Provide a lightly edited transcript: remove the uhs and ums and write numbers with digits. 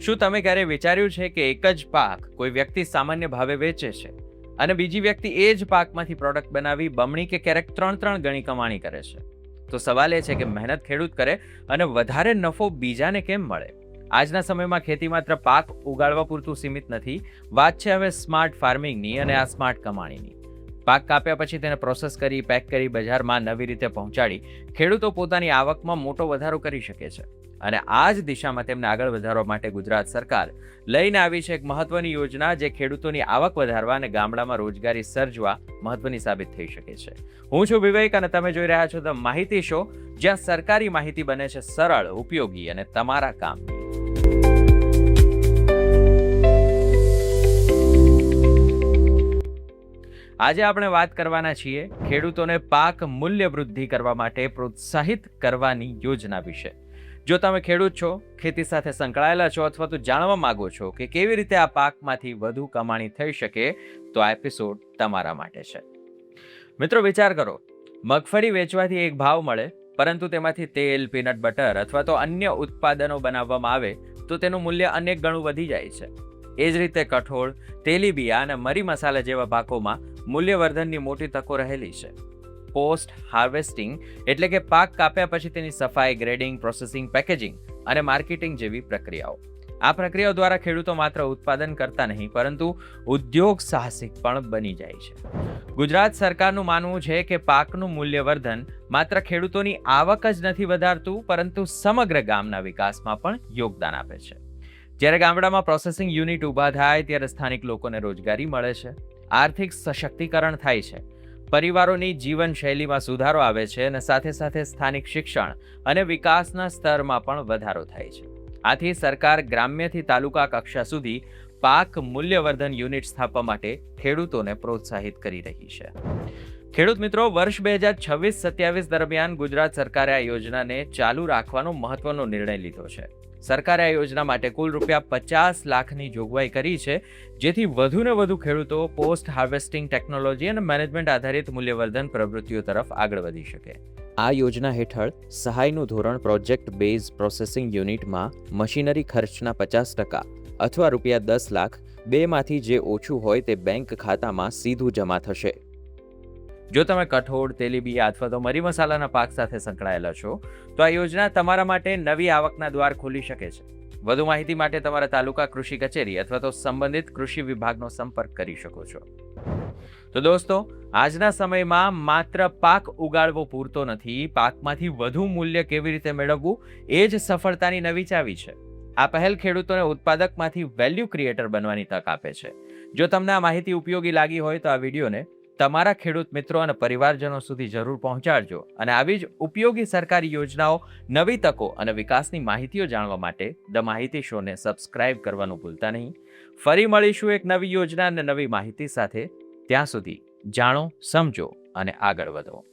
શું તમે ક્યારે વિચાર્યું છે કે એક જ પાક કોઈ વ્યક્તિ સામાન્ય ભાવે વેચે છે અને બીજી વ્યક્તિ એ જ પાકમાંથી પ્રોડક્ટ બનાવી બમણી કે ક્યારેક 3 ગણી કમાણી કરે છે? તો સવાલ એ છે કે મહેનત ખેડૂત કરે અને વધારે નફો બીજાને કેમ મળે? આજના સમયમાં ખેતી માત્ર પાક ઉગાડવા પૂરતું સીમિત નથી. વાત છે હવે સ્માર્ટ ફાર્મિંગની અને આ સ્માર્ટ કમાણીની. પાક કાપ્યા પછી તેને પ્રોસેસ કરી, પેક કરી, બજારમાં નવી રીતે પહોંચાડી ખેડૂતો પોતાની આવકમાં મોટો વધારો કરી શકે છે. અને આ જ દિશામાં તેમને આગળ વધારવા માટે ગુજરાત સરકાર લઈને આવી છે એક મહત્વની યોજના, જે ખેડૂતોની આવક વધારવા અને ગામડામાં રોજગારી સર્જવા મહત્વની સાબિત થઈ શકે છે. હું છું વિવેક અને તમે જોઈ રહ્યા છો ધ માહિતી શો, જ્યાં સરકારી માહિતી બને છે સરળ, ઉપયોગી અને તમારા કામની. આજે આપણે વાત કરવાના છીએ ખેડૂતોને પાક મૂલ્ય વૃદ્ધિ કરવા માટે પ્રોત્સાહિત કરવાની યોજના વિશે. જો તમે ખેડૂત છો, ખેતી સાથે સંકળાયેલા છો અથવા તો જાણવા માંગો છો કે કેવી રીતે આ પાકમાંથી વધુ કમાણી થઈ શકે, તો આ એપિસોડ તમારા માટે છે. મિત્રો, વિચાર કરો, મગફળી વેચવાથી એક ભાવ મળે, પરંતુ તેમાંથી તેલ, પીનટ બટર અથવા તો અન્ય ઉત્પાદનો બનાવવામાં આવે તો તેનું મૂલ્ય અનેક ગણું વધી જાય છે. એ જ રીતે કઠોળ, તેલીબિયા અને મરી મસાલા જેવા પાકોમાં મૂલ્યવર્ધનની મોટી તકો રહેલી છે. પોસ્ટ હાર્વેસ્ટિંગ એટલે કે પાક કાપ્યા પછી તેની સફાઈ, ગ્રેડિંગ, પ્રોસેસિંગ, પેકેજિંગ અને માર્કેટિંગ જેવી પ્રક્રિયાઓ. આ પ્રક્રિયાઓ દ્વારા ખેડૂતો માત્ર ઉત્પાદન કરતા નહીં, પરંતુ ઉદ્યોગ સાહસિક પણ બની જાય છે. ગુજરાત સરકારનું માનવું છે કે પાકનું મૂલ્યવર્ધન માત્ર ખેડૂતોની આવક જ નથી વધારતું, પરંતુ સમગ્ર ગામના વિકાસમાં પણ યોગદાન આપે છે. જ્યારે ગામડામાં પ્રોસેસિંગ યુનિટ ઊભા થાય ત્યારે સ્થાનિક લોકોને રોજગારી મળે છે, આર્થિક સશક્તિકરણ થાય છે, પરિવારોની જીવનશૈલીમાં સુધારો આવે છે અને સાથે સાથે સ્થાનિક શિક્ષણ અને વિકાસના સ્તરમાં પણ વધારો થાય છે. આથી સરકાર ગ્રામ્યથી તાલુકા કક્ષા સુધી પાક મૂલ્યવર્ધન યુનિટ સ્થાપવા માટે ખેડૂતોને પ્રોત્સાહિત કરી રહી છે. ખેડૂત મિત્રો, વર્ષ 2026-27 દરમિયાન ગુજરાત સરકારે આ યોજનાને ચાલુ રાખવાનો મહત્વનો નિર્ણય લીધો છે. સરકારે આ યોજના માટે કુલ ₹50 લાખની જોગવાઈ કરી છે, જેથી વધુને વધુ ખેડૂતો પોસ્ટ હાર્વેસ્ટિંગ ટેકનોલોજી અને મેનેજમેન્ટ આધારિત મૂલ્યવર્ધન પ્રવૃત્તિઓ તરફ આગળ વધી શકે. આ યોજના હેઠળ સહાયનું ધોરણ પ્રોજેક્ટ બેઝ પ્રોસેસિંગ યુનિટમાં મશીનરી ખર્ચના 50% અથવા ₹10 લાખ, બેમાંથી જે ઓછું હોય તે બેંક ખાતામાં સીધું જમા થશે. જો તમે કઠોળ, તેલીબિયા અથવા તો મરી મસાલાના પાક સાથે સંકળાયેલા છો, તો આ યોજના તમારા માટે નવી આવકના દ્વાર ખોલી શકે છે. વધુ માહિતી માટે તમારા તાલુકા કૃષિ કચેરી અથવા તો સંબંધિત કૃષિ વિભાગનો સંપર્ક કરી શકો છો. તો દોસ્તો, આજના સમયમાં માત્ર પાક ઉગાડવો પૂરતો નથી, પાકમાંથી વધુ મૂલ્ય કેવી રીતે મેળવવું એ જ સફળતાની નવી ચાવી છે. આ પહેલ ખેડૂતોને ઉત્પાદકમાંથી વેલ્યુ ક્રિએટર બનવાની તક આપે છે. જો તમને આ માહિતી ઉપયોગી લાગી હોય તો આ વિડીયોને તમારા ખેડૂત મિત્રો અને પરિવારજનો સુધી જરૂર પહોંચાડજો અને આવી જ ઉપયોગી સરકારી યોજનાઓ, નવી તકો અને વિકાસની માહિતીઓ જાણવા માટે ધ માહિતી શોને સબસ્ક્રાઇબ કરવાનું ભૂલતા નહીં. ફરી મળીશું એક નવી યોજના અને નવી માહિતી સાથે. ત્યાં સુધી જાણો, સમજો અને આગળ વધો.